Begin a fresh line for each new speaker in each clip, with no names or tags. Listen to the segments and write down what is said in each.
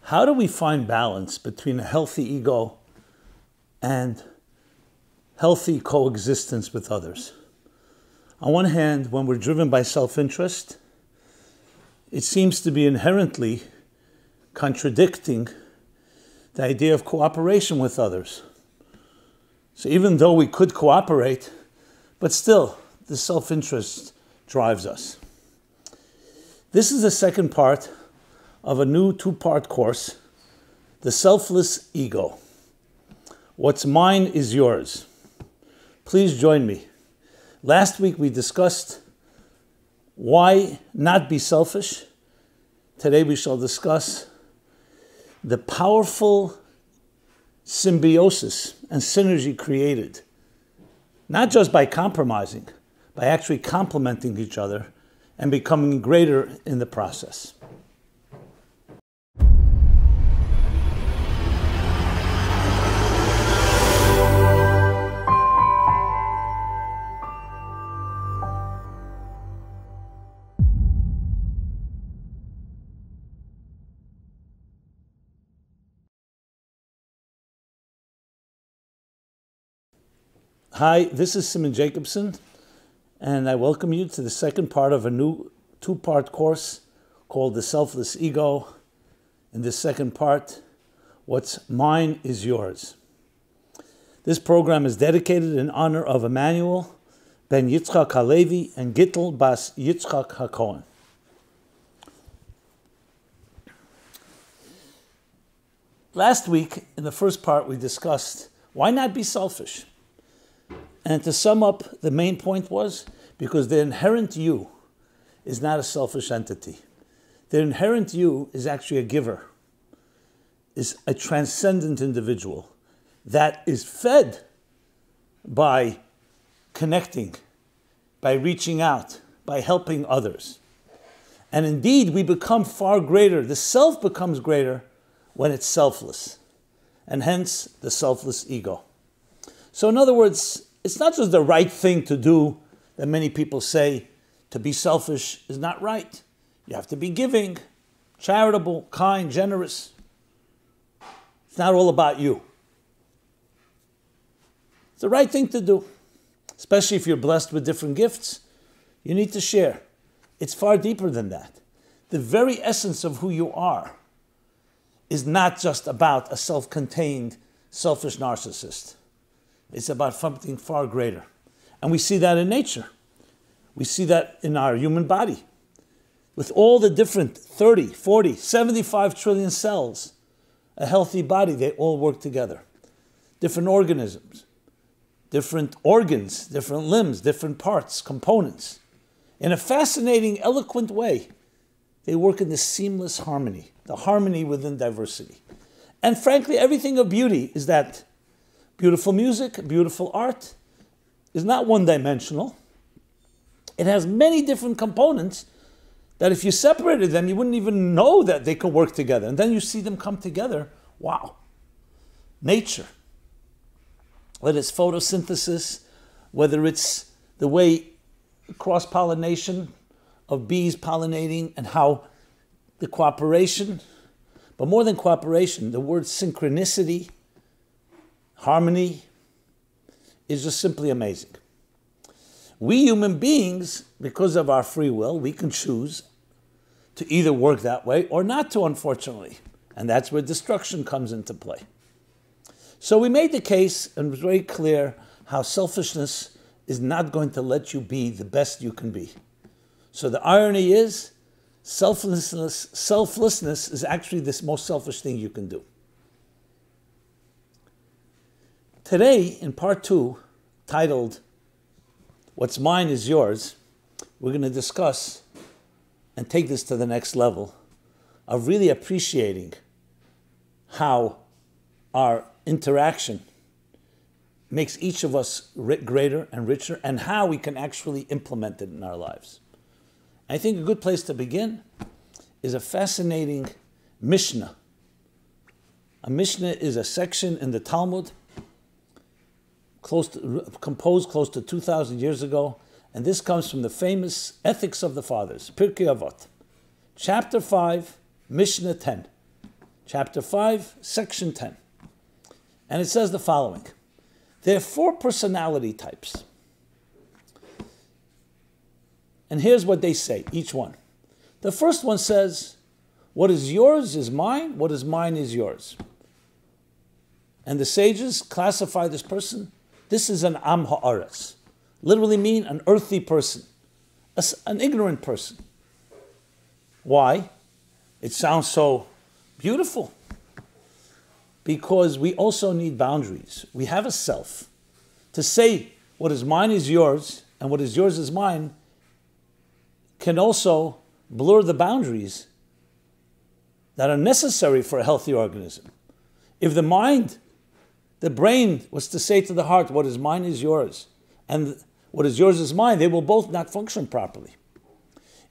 How do we find balance between a healthy ego and healthy coexistence with others? On one hand, when we're driven by self-interest, it seems to be inherently contradicting the idea of cooperation with others. So even though we could cooperate, but still, the self-interest drives us. This is the second part of a new two-part course, The Selfless Ego. What's mine is yours. Please join me. Last week we discussed why not be selfish. Today we shall discuss the powerful symbiosis and synergy created, not just by compromising, by actually complementing each other and becoming greater in the process. Hi, this is Simon Jacobson, and I welcome you to the second part of a new two-part course called The Selfless Ego. In this second part, what's mine is yours. This program is dedicated in honor of Emmanuel ben Yitzchak Halevi and Gittel bas Yitzchak HaKohen. Last week, in the first part, we discussed why not be selfish? And to sum up, the main point was because the inherent you is not a selfish entity. The inherent you is actually a giver, is a transcendent individual that is fed by connecting, by reaching out, by helping others. And indeed, we become far greater. The self becomes greater when it's selfless, and hence the selfless ego. So in other words, it's not just the right thing to do that many people say to be selfish is not right. You have to be giving, charitable, kind, generous. It's not all about you. It's the right thing to do, especially if you're blessed with different gifts. You need to share. It's far deeper than that. The very essence of who you are is not just about a self-contained, selfish narcissist. It's about something far greater. And we see that in nature. We see that in our human body. With all the different 30, 40, 75 trillion cells, a healthy body, they all work together. Different organisms, different organs, different limbs, different parts, components. In a fascinating, eloquent way, they work in this seamless harmony, the harmony within diversity. And frankly, everything of beauty is that beautiful music, beautiful art is not one-dimensional. It has many different components that if you separated them, you wouldn't even know that they could work together. And then you see them come together. Wow. Nature. Whether it's photosynthesis, whether it's the way cross-pollination of bees pollinating and how the cooperation, but more than cooperation, the word synchronicity, harmony is just simply amazing. We human beings, because of our free will, we can choose to either work that way or not to, unfortunately. And that's where destruction comes into play. So we made the case, and it was very clear how selfishness is not going to let you be the best you can be. So the irony is, selflessness is actually the most selfish thing you can do. Today, in part 2, titled, What's Mine is Yours, we're going to discuss and take this to the next level of really appreciating how our interaction makes each of us greater and richer and how we can actually implement it in our lives. I think a good place to begin is a fascinating Mishnah. A Mishnah is a section in the Talmud composed close to 2,000 years ago, and this comes from the famous Ethics of the Fathers, Pirkei Avot, chapter 5, Mishnah 10. chapter 5, section 10. And it says the following. There are 4 personality types. And here's what they say, each one. The first one says, what is yours is mine, what is mine is yours. And the sages classify this person, this is an am ha'aretz. Literally mean an earthy person, an ignorant person. Why? It sounds so beautiful. Because we also need boundaries. We have a self. To say what is mine is yours and what is yours is mine can also blur the boundaries that are necessary for a healthy organism. If the mind, the brain was to say to the heart, what is mine is yours, and what is yours is mine, they will both not function properly.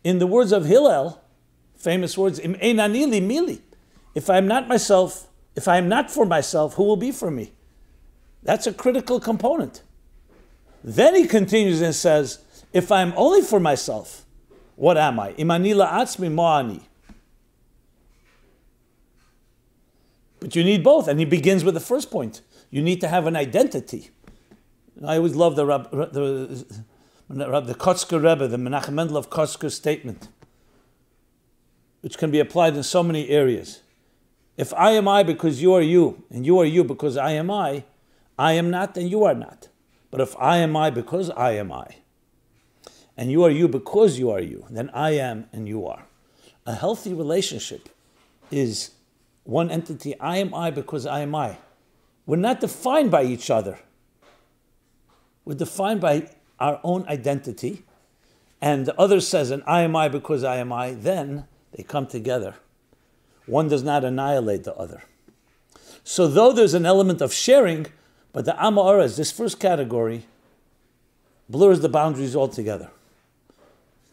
In the words of Hillel, famous words, Im einani li mili, if I am not myself, if I am not for myself, who will be for me? That's a critical component. Then he continues and says, if I am only for myself, what am I? Imani la'atzmi ma'ani. But you need both, and he begins with the first point. You need to have an identity. I always love the Kotzker Rebbe, the Menachem Mendel of Kotzker statement, which can be applied in so many areas. If I am I because you are you, and you are you because I am not and you are not. But if I am I because I am I, and you are you because you are you, then I am and you are. A healthy relationship is one entity, I am I because I am I. We're not defined by each other. We're defined by our own identity, and the other says, and I am I because I am I, then they come together. One does not annihilate the other. So though there's an element of sharing, but the Am Ha'aretz, this first category, blurs the boundaries altogether.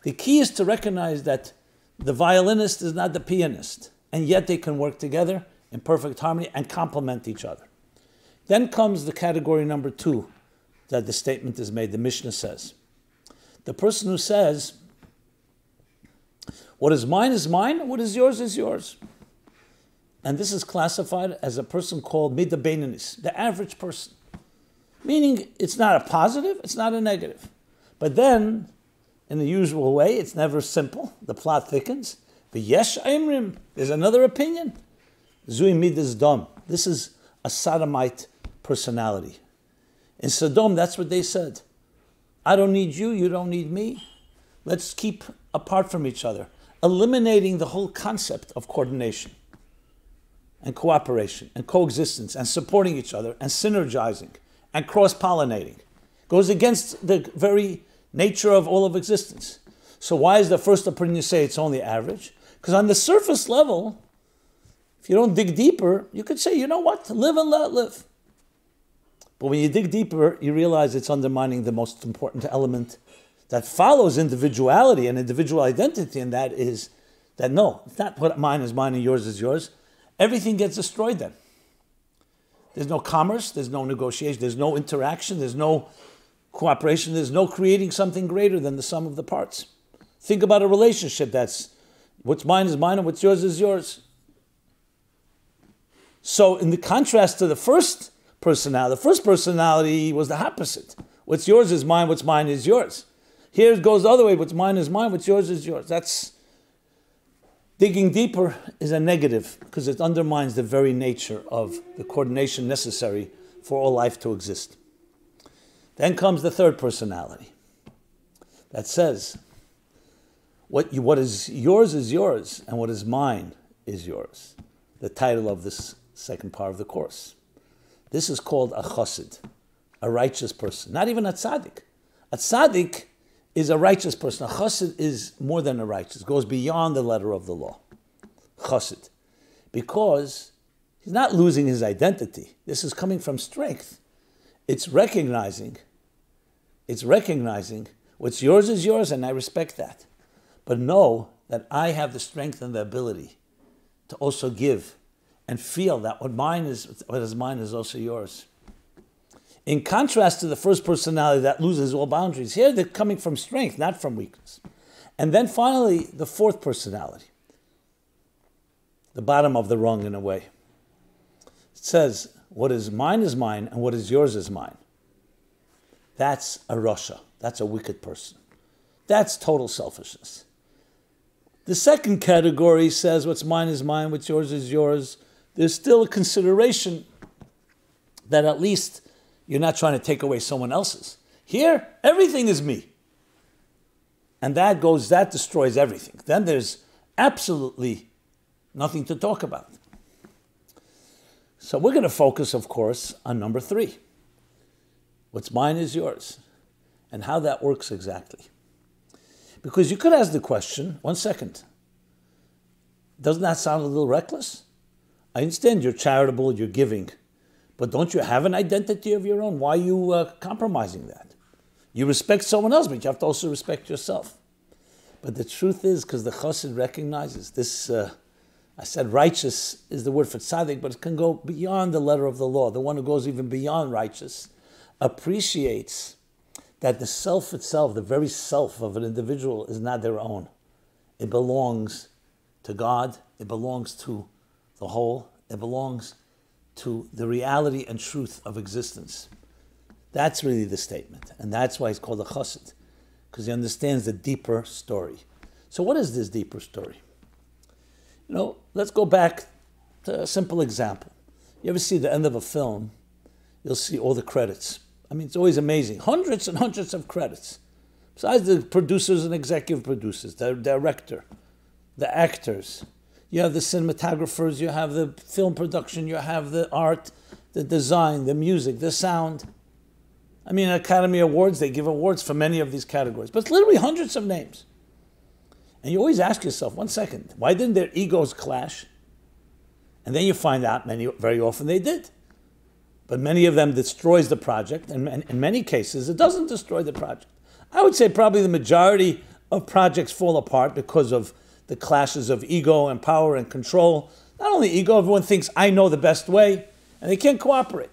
The key is to recognize that the violinist is not the pianist, and yet they can work together in perfect harmony and complement each other. Then comes the category number 2 that the statement is made, the Mishnah says. The person who says, what is mine, what is yours. And this is classified as a person called Midah Beinanis, the average person. Meaning it's not a positive, it's not a negative. But then, in the usual way, it's never simple. The plot thickens. V'yesh Aimrim, there's another opinion. Zui Midas Dom. This is a sodomite personality. In Sodom, that's what they said. I don't need you, you don't need me. Let's keep apart from each other. Eliminating the whole concept of coordination and cooperation and coexistence and supporting each other and synergizing and cross-pollinating. Goes against the very nature of all of existence. So why is the first opinion say it's only average? Because on the surface level, if you don't dig deeper, you could say, you know what, live and let live. But when you dig deeper, you realize it's undermining the most important element that follows individuality and individual identity, and that is that no, it's not what mine is mine and yours is yours. Everything gets destroyed then. There's no commerce, there's no negotiation, there's no interaction, there's no cooperation, there's no creating something greater than the sum of the parts. Think about a relationship that's what's mine is mine and what's yours is yours. So in the contrast to the first personality was the opposite. What's yours is mine, what's mine is yours. Here it goes the other way, what's mine is mine, what's yours is yours. That's digging deeper is a negative because it undermines the very nature of the coordination necessary for all life to exist. Then comes the third personality that says, what is yours and what is mine is yours. The title of this second part of the course. This is called a chassid, a righteous person, not even a tzaddik. A tzaddik is a righteous person. A chassid is more than a righteous, goes beyond the letter of the law. Chassid. Because he's not losing his identity. This is coming from strength. It's recognizing what's yours is yours, and I respect that. But know that I have the strength and the ability to also give and feel that what is mine is also yours. In contrast to the first personality that loses all boundaries, here they're coming from strength, not from weakness. And then finally, the fourth personality. the bottom of the rung in a way. It says, what is mine, and what is yours is mine. That's a rasha. That's a wicked person. That's total selfishness. The second category says, what's mine is mine, what's yours is yours. There's still a consideration that at least you're not trying to take away someone else's. Here, everything is me. And that destroys everything. Then there's absolutely nothing to talk about. So we're going to focus, of course, on number 3. What's mine is yours. And how that works exactly. Because you could ask the question, 1 second, doesn't that sound a little reckless? I understand you're charitable, you're giving, but don't you have an identity of your own? Why are you compromising that? You respect someone else, but you have to also respect yourself. But the truth is, because the chassid recognizes this, I said righteous is the word for tzaddik, but it can go beyond the letter of the law. The one who goes even beyond righteous appreciates that the self itself, the very self of an individual, is not their own. It belongs to God. It belongs to the whole. It belongs to the reality and truth of existence. That's really the statement. And that's why he's called a chassid, because he understands the deeper story. So what is this deeper story? Let's go back to a simple example. You ever see the end of a film, you'll see all the credits. It's always amazing. Hundreds and hundreds of credits. Besides the producers and executive producers, the director, the actors. You have the cinematographers, you have the film production, you have the art, the design, the music, the sound. Academy Awards, they give awards for many of these categories. But it's literally hundreds of names. And you always ask yourself, 1 second, why didn't their egos clash? And then you find out very often they did. But many of them destroys the project, and in many cases, it doesn't destroy the project. I would say probably the majority of projects fall apart because of the clashes of ego and power and control. Not only ego, everyone thinks, I know the best way, and they can't cooperate.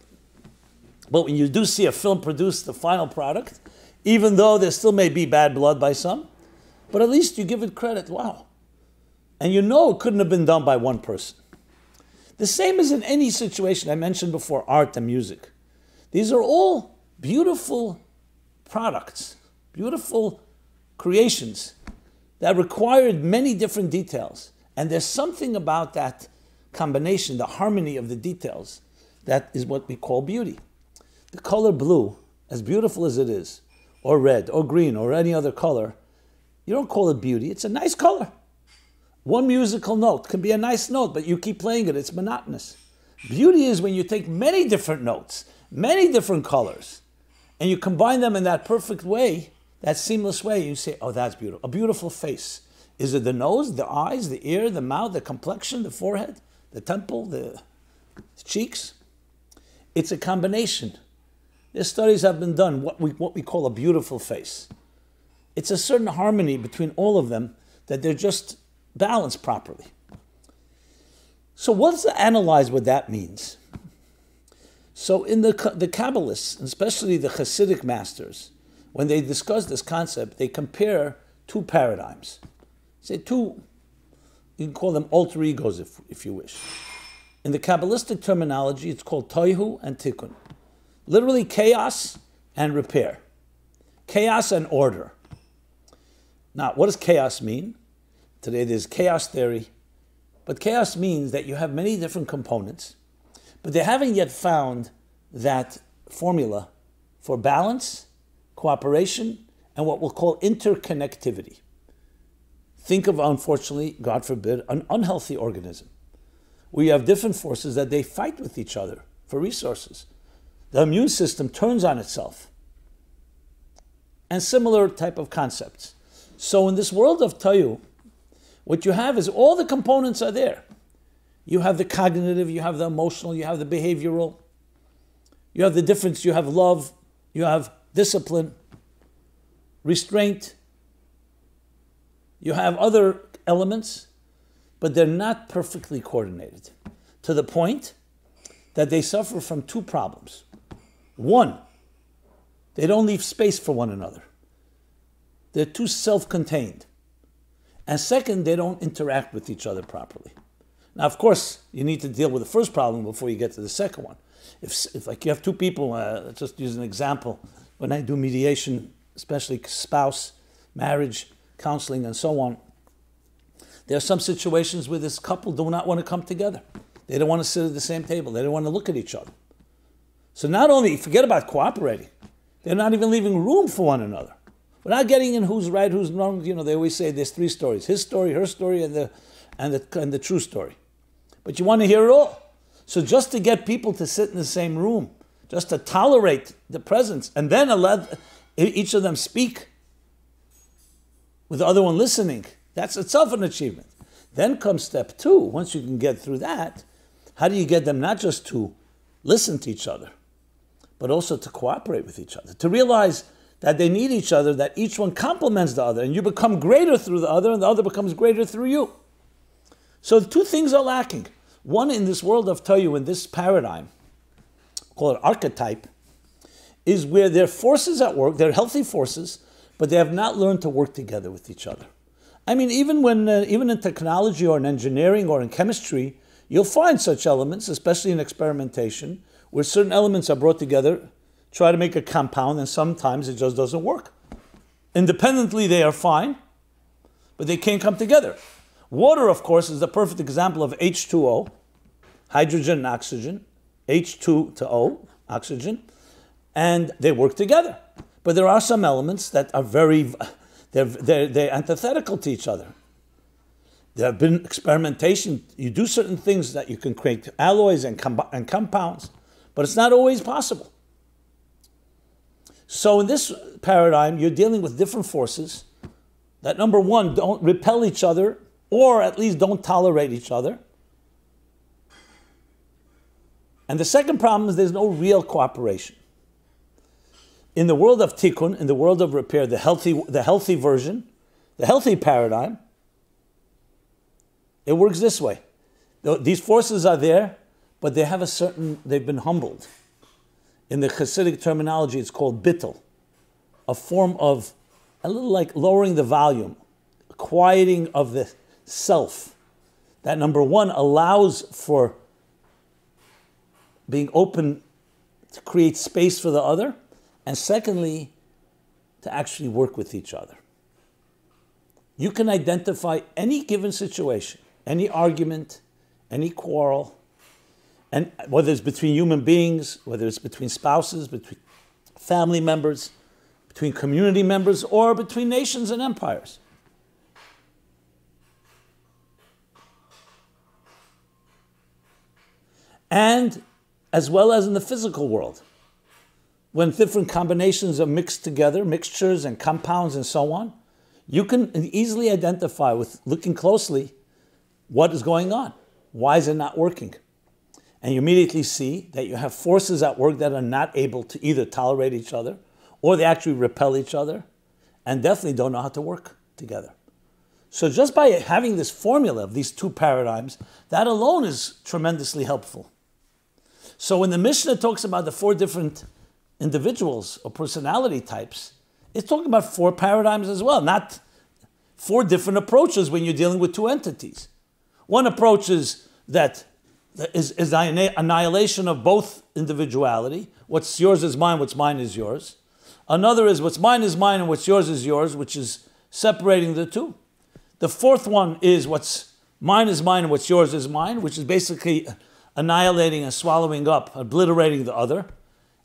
But when you do see a film produce the final product, even though there still may be bad blood by some, but at least you give it credit, wow. And it couldn't have been done by one person. The same as in any situation I mentioned before, art and music. These are all beautiful products, beautiful creations that required many different details. And there's something about that combination, the harmony of the details, that is what we call beauty. The color blue, as beautiful as it is, or red, or green, or any other color, you don't call it beauty, it's a nice color. One musical note can be a nice note, but you keep playing it, it's monotonous. Beauty is when you take many different notes, many different colors, and you combine them in that perfect way, that seamless way, you say, oh, that's beautiful. A beautiful face. Is it the nose, the eyes, the ear, the mouth, the complexion, the forehead, the temple, the cheeks? It's a combination. Their studies have been done, what we call a beautiful face. It's a certain harmony between all of them that they're just balanced properly. So let's analyze what that means. So in the Kabbalists, especially the Hasidic masters, when they discuss this concept, they compare 2 paradigms. Say 2, you can call them alter egos if you wish. In the Kabbalistic terminology, it's called toihu and tikkun. Literally chaos and repair. Chaos and order. Now, what does chaos mean? Today there's chaos theory, but chaos means that you have many different components, but they haven't yet found that formula for balance, cooperation, and what we'll call interconnectivity. Think of, unfortunately, God forbid, an unhealthy organism. We have different forces that they fight with each other for resources. The immune system turns on itself. And similar type of concepts. So in this world of Tayu, what you have is all the components are there. You have the cognitive, you have the emotional, you have the behavioral, you have the difference, you have love, you have discipline, restraint, you have other elements, but they're not perfectly coordinated to the point that they suffer from 2 problems. 1, they don't leave space for one another. They're too self-contained. And second, they don't interact with each other properly. Now, of course, you need to deal with the first problem before you get to the second one. If like you have two people, let's just use an example. When I do mediation, especially spouse, marriage, counseling, and so on, there are some situations where this couple do not want to come together. They don't want to sit at the same table. They don't want to look at each other. So not only, forget about cooperating, they're not even leaving room for one another. We're not getting in who's right, who's wrong. You know, they always say there's three stories: his story, her story, and the true story. But you want to hear it all. So just to get people to sit in the same room, just to tolerate the presence, and then let each of them speak with the other one listening, that's itself an achievement. Then comes step two. Once you can get through that, how do you get them not just to listen to each other, but also to cooperate with each other, to realize that they need each other, that each one complements the other, and you become greater through the other, and the other becomes greater through you. So the two things are lacking. One, in this world of Toyu, in this paradigm, call it archetype, is where there are forces at work, they're healthy forces, but they have not learned to work together with each other. I mean, even in technology or in engineering or in chemistry, you'll find such elements, especially in experimentation, where certain elements are brought together, try to make a compound, and sometimes it just doesn't work. Independently, they are fine, but they can't come together. Water, of course, is the perfect example of H2O, hydrogen and oxygen, H2 to O, oxygen, and they work together. But there are some elements that are they're antithetical to each other. There have been experimentation. You do certain things that you can create alloys and compounds, but it's not always possible. So in this paradigm, you're dealing with different forces that, number one, don't repel each other, or at least don't tolerate each other. And the second problem is there's no real cooperation. In the world of tikkun, in the world of repair, the healthy version, the healthy paradigm, it works this way. These forces are there, but they've been humbled. In the Hasidic terminology, it's called bittul, a form of a little like lowering the volume, quieting of the self. That, number one, allows for being open to create space for the other, and secondly, to actually work with each other. You can identify any given situation, any argument, any quarrel, and whether it's between human beings, whether it's between spouses, between family members, between community members, or between nations and empires. And as well as in the physical world, when different combinations are mixed together, mixtures and compounds and so on, you can easily identify with looking closely what is going on. Why is it not working? And you immediately see that you have forces at work that are not able to either tolerate each other, or they actually repel each other, and definitely don't know how to work together. So just by having this formula of these two paradigms, that alone is tremendously helpful. So when the Mishnah talks about the four different individuals or personality types, it's talking about four paradigms as well, not four different approaches when you're dealing with two entities. One approach is annihilation of both individuality. What's yours is mine, what's mine is yours. Another is what's mine is mine and what's yours is yours, which is separating the two. The fourth one is what's mine is mine and what's yours is mine, which is basically annihilating and swallowing up, obliterating the other.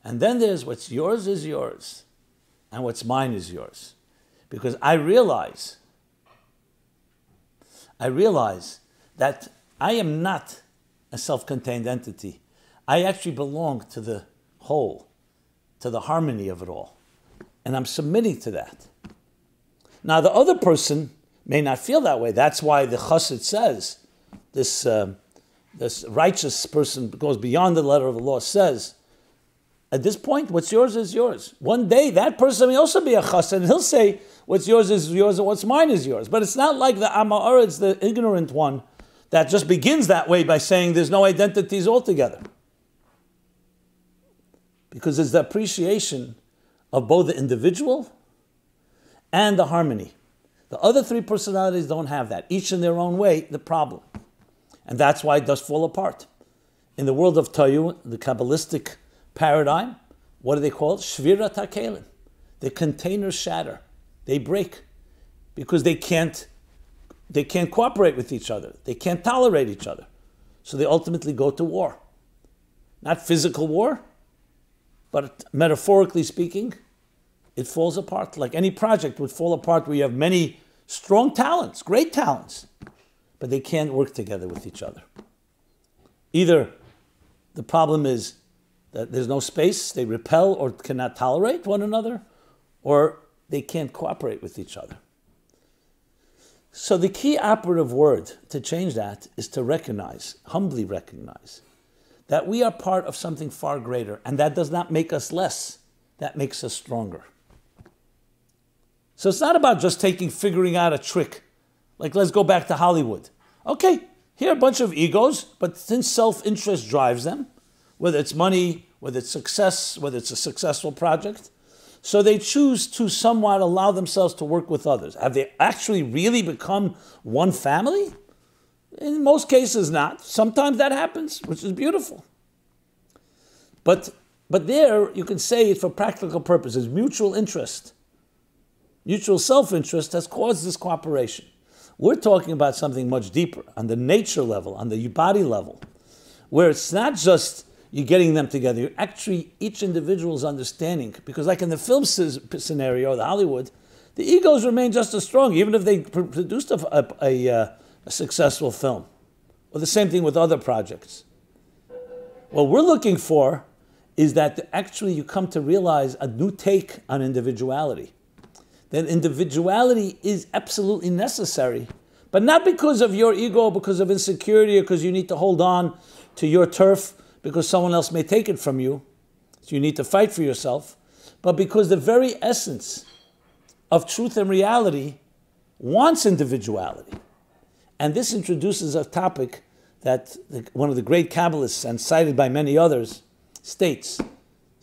And then there's what's yours is yours and what's mine is yours. Because I realize that I am not a self-contained entity. I actually belong to the whole, to the harmony of it all. And I'm submitting to that. Now, the other person may not feel that way. That's why the Chassid says, this righteous person goes beyond the letter of the law, says, at this point, what's yours is yours. One day, that person may also be a Chassid, and he'll say, what's yours is yours, and what's mine is yours. But it's not like the Ama'ar, it's the ignorant one, that just begins that way by saying there's no identities altogether. Because it's the appreciation of both the individual and the harmony. The other three personalities don't have that, each in their own way, the problem. And that's why it does fall apart. In the world of Tayu, the Kabbalistic paradigm, what do they call it? Shvirat HaKelim. The containers shatter. They break because they can't cooperate with each other. They can't tolerate each other. So they ultimately go to war. Not physical war, but metaphorically speaking, it falls apart. Like any project would fall apart where you have many strong talents, great talents, but they can't work together with each other. Either the problem is that there's no space, they repel or cannot tolerate one another, or they can't cooperate with each other. So the key operative word to change that is to recognize, humbly recognize, that we are part of something far greater, and that does not make us less, that makes us stronger. So it's not about just figuring out a trick, like let's go back to Hollywood. Okay, here are a bunch of egos, but since self-interest drives them, whether it's money, whether it's success, whether it's a successful project, so they choose to somewhat allow themselves to work with others. Have they actually really become one family? In most cases not. Sometimes that happens, which is beautiful. But there, you can say it for practical purposes, mutual interest, mutual self-interest has caused this cooperation. We're talking about something much deeper, on the nature level, on the body level, where it's not just you're getting them together, you're actually, each individual is understanding, because like in the film scenario, the Hollywood, the egos remain just as strong, even if they produced a successful film. Or the same thing with other projects. What we're looking for is that actually you come to realize a new take on individuality. That individuality is absolutely necessary, but not because of your ego, because of insecurity, or because you need to hold on to your turf, because someone else may take it from you, so you need to fight for yourself, but because the very essence of truth and reality wants individuality. And this introduces a topic that one of the great Kabbalists, and cited by many others, states,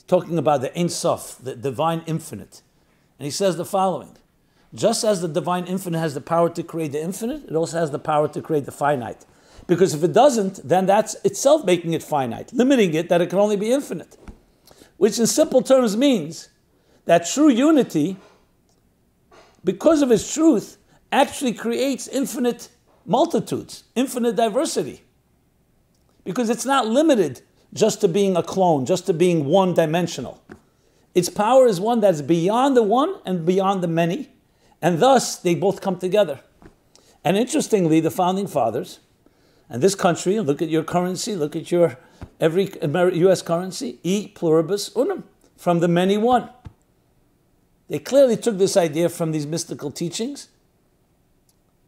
talking about the Ein Sof, the divine infinite. And he says the following: just as the divine infinite has the power to create the infinite, it also has the power to create the finite. Because if it doesn't, then that's itself making it finite, limiting it that it can only be infinite. Which in simple terms means that true unity, because of its truth, actually creates infinite multitudes, infinite diversity. Because it's not limited just to being a clone, just to being one-dimensional. Its power is one that's beyond the one and beyond the many, and thus they both come together. And interestingly, the founding fathers, and this country, look at your currency, look at your every US currency, e pluribus unum, from the many one. They clearly took this idea from these mystical teachings.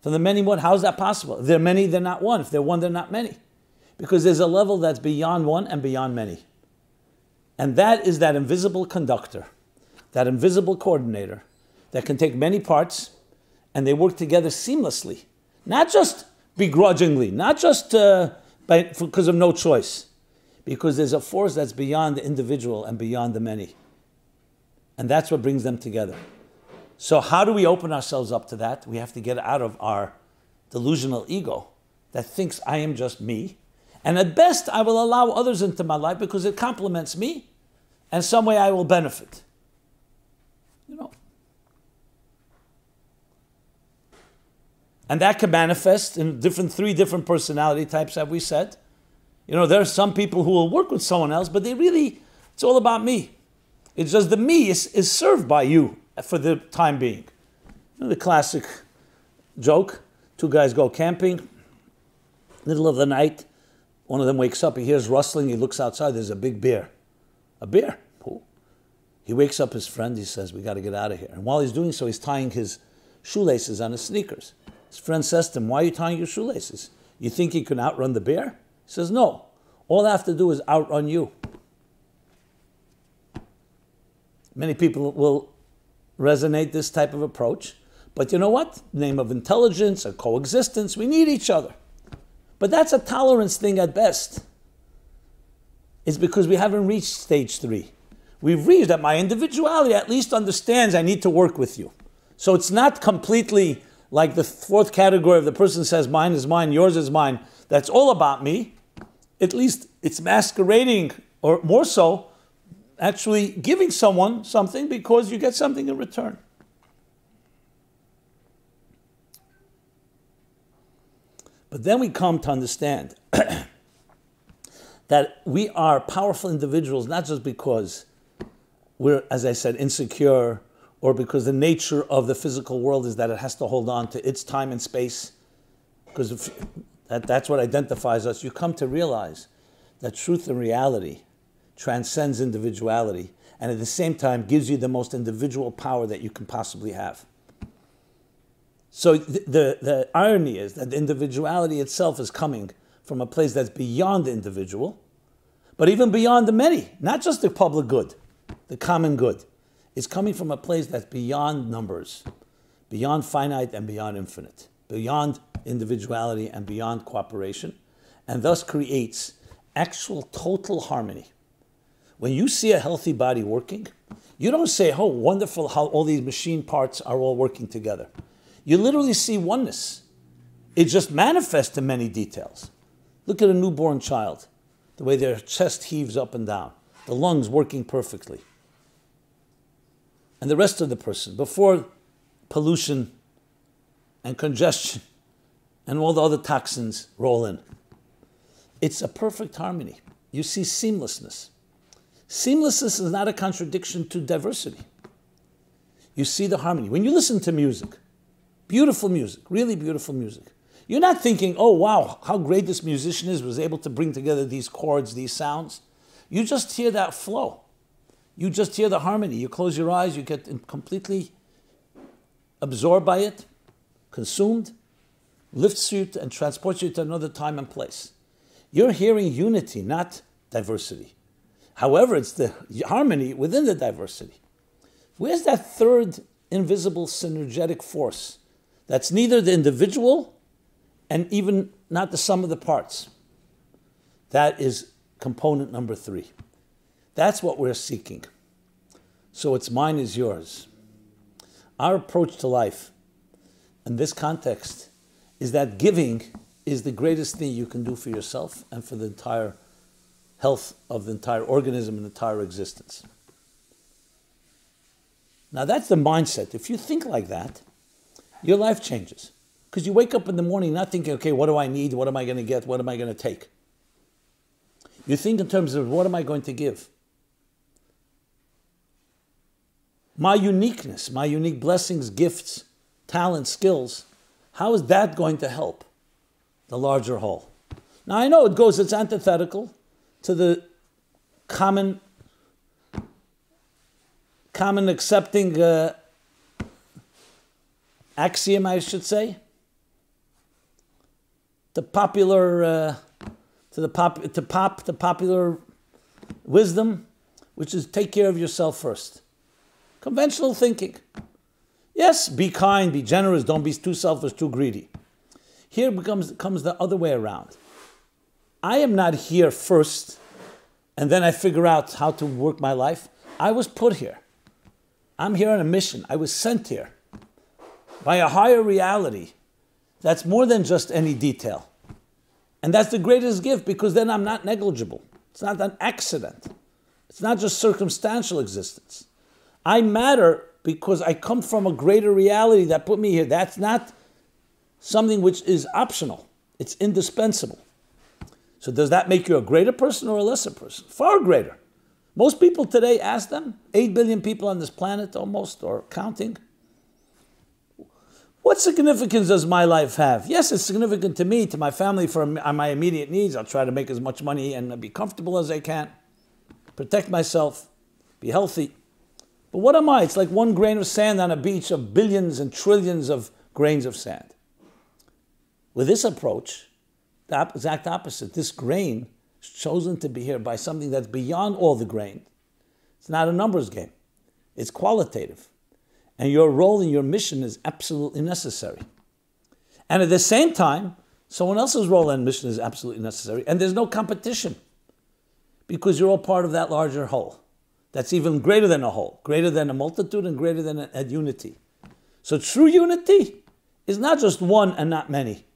From the many one, how is that possible? If they're many, they're not one. If they're one, they're not many. Because there's a level that's beyond one and beyond many. And that is that invisible conductor, that invisible coordinator that can take many parts and they work together seamlessly. Not just begrudgingly, not just because of no choice. Because there's a force that's beyond the individual and beyond the many. And that's what brings them together. So how do we open ourselves up to that? We have to get out of our delusional ego that thinks I am just me. And at best, I will allow others into my life because it complements me, and some way I will benefit. You know. And that can manifest in three different personality types, have we said. You know, there are some people who will work with someone else, but it's all about me. It's just the me is served by you for the time being. You know, the classic joke, two guys go camping, middle of the night, one of them wakes up, he hears rustling, he looks outside, there's a big bear. A bear? Who? He wakes up his friend, he says, we got to get out of here. And while he's doing so, he's tying his shoelaces on his sneakers. His friend says to him, why are you tying your shoelaces? You think you can outrun the bear? He says, no. All I have to do is outrun you. Many people will resonate this type of approach. But you know what? In the name of intelligence and coexistence, we need each other. But that's a tolerance thing at best. It's because we haven't reached stage 3. We've reached that my individuality at least understands I need to work with you. So it's not completely like the fourth category of the person says mine is mine, yours is mine. that's all about me, at least it's masquerading, or more so, actually giving someone something because you get something in return. But then we come to understand that we are powerful individuals, not just because we're, as I said, insecure, or because the nature of the physical world is that it has to hold on to its time and space, because if that's what identifies us. You come to realize that truth and reality transcends individuality, and at the same time gives you the most individual power that you can possibly have. So the irony is that the individuality itself is coming from a place that's beyond the individual, but even beyond the many, not just the public good, the common good. It's coming from a place that's beyond numbers, beyond finite and beyond infinite, beyond individuality and beyond cooperation, and thus creates actual total harmony. When you see a healthy body working, you don't say, oh, wonderful how all these machine parts are all working together. You literally see oneness. It just manifests in many details. Look at a newborn child, the way their chest heaves up and down, the lungs working perfectly. And the rest of the person, before pollution and congestion and all the other toxins roll in. It's a perfect harmony. You see seamlessness. Seamlessness is not a contradiction to diversity. You see the harmony. When you listen to music, beautiful music, really beautiful music, you're not thinking, oh, wow, how great this musician was able to bring together these chords, these sounds. You just hear that flow. You just hear the harmony. You close your eyes, you get completely absorbed by it, consumed, lifts you and transports you to another time and place. You're hearing unity, not diversity. However, it's the harmony within the diversity. Where's that third invisible synergetic force that's neither the individual and even not the sum of the parts? That is component number 3. That's what we're seeking. So it's mine is yours. Our approach to life in this context is that giving is the greatest thing you can do for yourself and for the entire health of the entire organism and entire existence. Now that's the mindset. If you think like that, your life changes. Because you wake up in the morning not thinking, okay, what do I need? What am I going to get? What am I going to take? You think in terms of what am I going to give? My uniqueness, my unique blessings, gifts, talents, skills, how is that going to help the larger whole? Now I know it's antithetical to the common accepting axiom, I should say, the popular popular wisdom, which is take care of yourself first. Conventional thinking. Yes, be kind, be generous, don't be too selfish, too greedy. Here comes the other way around. I am not here first, and then I figure out how to work my life. I was put here. I'm here on a mission. I was sent here by a higher reality that's more than just any detail. And that's the greatest gift, because then I'm not negligible. It's not an accident. It's not just circumstantial existence. I matter because I come from a greater reality that put me here. That's not something which is optional. It's indispensable. So does that make you a greater person or a lesser person? Far greater. Most people today, ask them, 8 billion people on this planet almost, or counting. What significance does my life have? Yes, it's significant to me, to my family, for my immediate needs. I'll try to make as much money and be comfortable as I can, protect myself, be healthy. But what am I? It's like one grain of sand on a beach of billions and trillions of grains of sand. With this approach, the exact opposite. This grain is chosen to be here by something that's beyond all the grain. It's not a numbers game. It's qualitative. And your role and your mission is absolutely necessary. And at the same time, someone else's role and mission is absolutely necessary. And there's no competition, because you're all part of that larger whole. That's even greater than a whole, greater than a multitude and greater than a unity. So true unity is not just one and not many.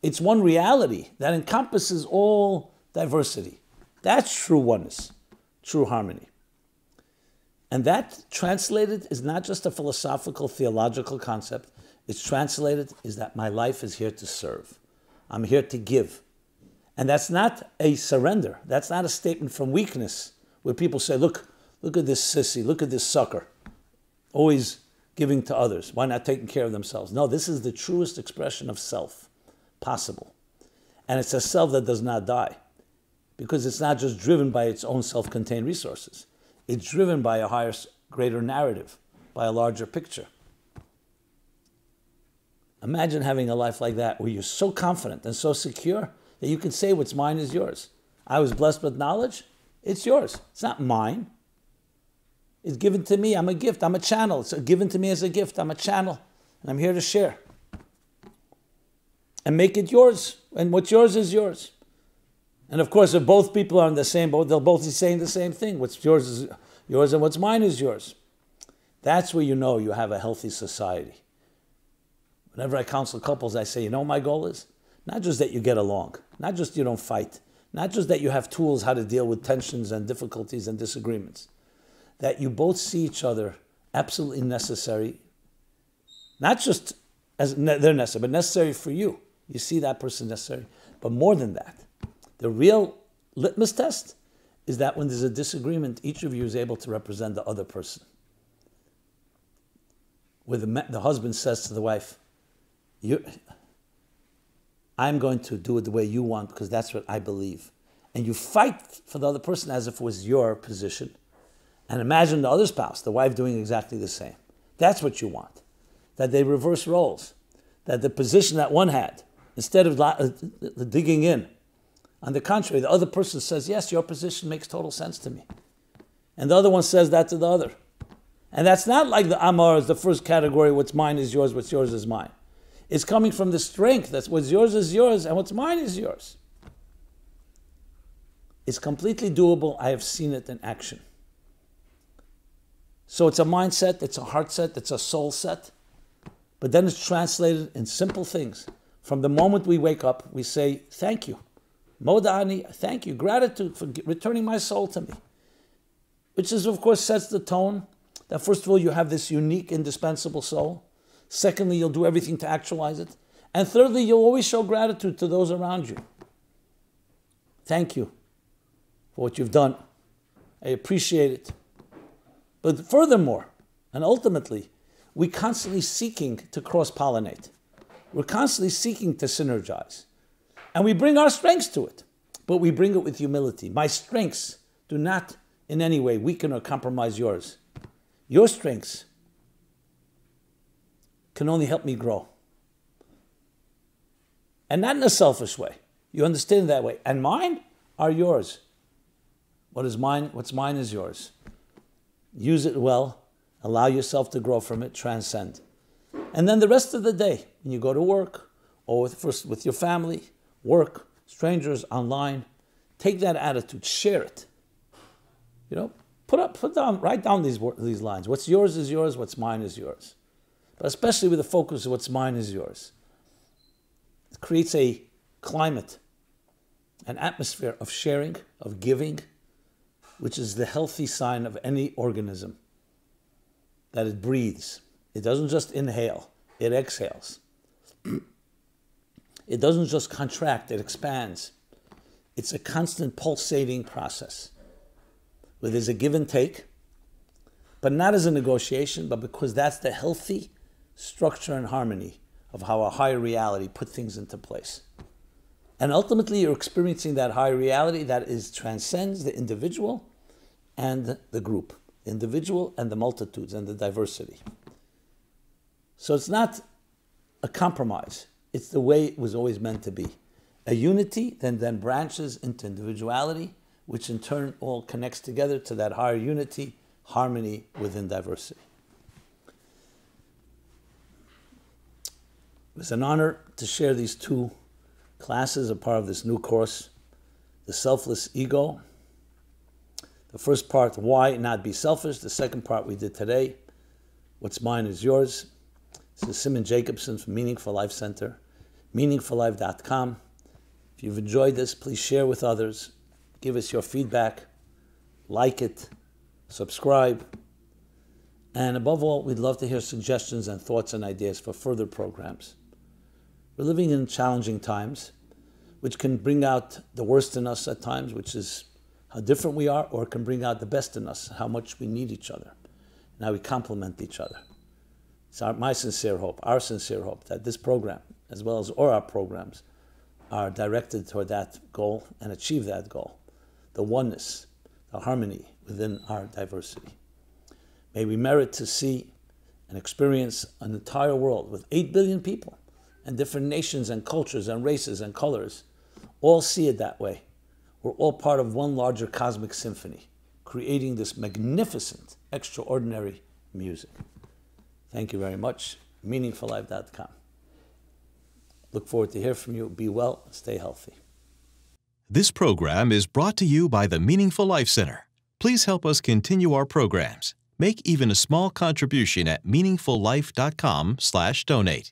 It's one reality that encompasses all diversity. That's true oneness, true harmony. And that translated is not just a philosophical, theological concept. It's translated is that my life is here to serve. I'm here to give. And that's not a surrender. That's not a statement from weakness where people say, look at this sissy, look at this sucker, always giving to others. Why not taking care of themselves? No, this is the truest expression of self possible. And it's a self that does not die because it's not just driven by its own self-contained resources. It's driven by a higher, greater narrative, by a larger picture. Imagine having a life like that where you're so confident and so secure that you can say what's mine is yours. I was blessed with knowledge. It's yours. It's not mine. It's given to me. I'm a gift. I'm a channel. It's given to me as a gift. I'm a channel. And I'm here to share. And make it yours. And what's yours is yours. And of course, if both people are in the same boat, they'll both be saying the same thing. What's yours is yours and what's mine is yours. That's where you know you have a healthy society. Whenever I counsel couples, I say, you know what my goal is? Not just that you get along. Not just you don't fight. Not just that you have tools how to deal with tensions and difficulties and disagreements. That you both see each other absolutely necessary. Not just as they're necessary, but necessary for you. You see that person necessary. But more than that, the real litmus test is that when there's a disagreement, each of you is able to represent the other person. Where the husband says to the wife, I'm going to do it the way you want because that's what I believe. And you fight for the other person as if it was your position. And imagine the other spouse, the wife, doing exactly the same. That's what you want. That they reverse roles. That the position that one had, instead of digging in, on the contrary, the other person says, yes, your position makes total sense to me. And the other one says that to the other. And that's not like the Amar is the first category, what's mine is yours, what's yours is mine. It's coming from the strength that what's yours is yours and what's mine is yours. It's completely doable. I have seen it in action. So it's a mindset, it's a heart set, it's a soul set. But then it's translated in simple things. From the moment we wake up, we say, thank you. Modani, thank you, gratitude for returning my soul to me. Which is, of course, sets the tone that first of all, you have this unique, indispensable soul. Secondly, you'll do everything to actualize it. And thirdly, you'll always show gratitude to those around you. Thank you for what you've done. I appreciate it. But furthermore, and ultimately, we're constantly seeking to cross-pollinate. We're constantly seeking to synergize. And we bring our strengths to it, but we bring it with humility. My strengths do not in any way weaken or compromise yours. Your strengths can only help me grow. And not in a selfish way. You understand it that way. And mine are yours. What's mine is yours. Use it well. Allow yourself to grow from it. Transcend. And then the rest of the day, when you go to work, or with your family, work, strangers, online, take that attitude, share it. You know, write down these lines. What's yours is yours, what's mine is yours. But especially with the focus of what's mine is yours. It creates a climate, an atmosphere of sharing, of giving, which is the healthy sign of any organism, that it breathes. It doesn't just inhale, it exhales. It doesn't just contract, it expands. It's a constant pulsating process where there's a give and take, but not as a negotiation, but because that's the healthy structure and harmony of how a higher reality put things into place. And ultimately, you're experiencing that higher reality that transcends the individual and the group, the individual and the multitudes and the diversity. So it's not a compromise. It's the way it was always meant to be. A unity then branches into individuality, which in turn all connects together to that higher unity, harmony within diversity. It was an honor to share these two classes, a part of this new course, the selfless ego. The first part, why not be selfish. The second part we did today, what's mine is yours. This is Simon Jacobson from Meaningful Life Center. meaningfullife.com. If you've enjoyed this, please share with others. Give us your feedback. Like it. Subscribe. And above all, we'd love to hear suggestions and thoughts and ideas for further programs. We're living in challenging times, which can bring out the worst in us at times, which is how different we are, or it can bring out the best in us, how much we need each other, and how we complement each other. It's my sincere hope, our sincere hope, that this program, as well as all our programs, are directed toward that goal and achieve that goal, the oneness, the harmony within our diversity. May we merit to see and experience an entire world with 8 billion people and different nations and cultures and races and colors all see it that way. We're all part of one larger cosmic symphony, creating this magnificent, extraordinary music. Thank you very much. MeaningfulLife.com. Look forward to hear from you. Be well, stay healthy.
This program is brought to you by the Meaningful Life Center. Please help us continue our programs. Make even a small contribution at meaningfullife.com/donate.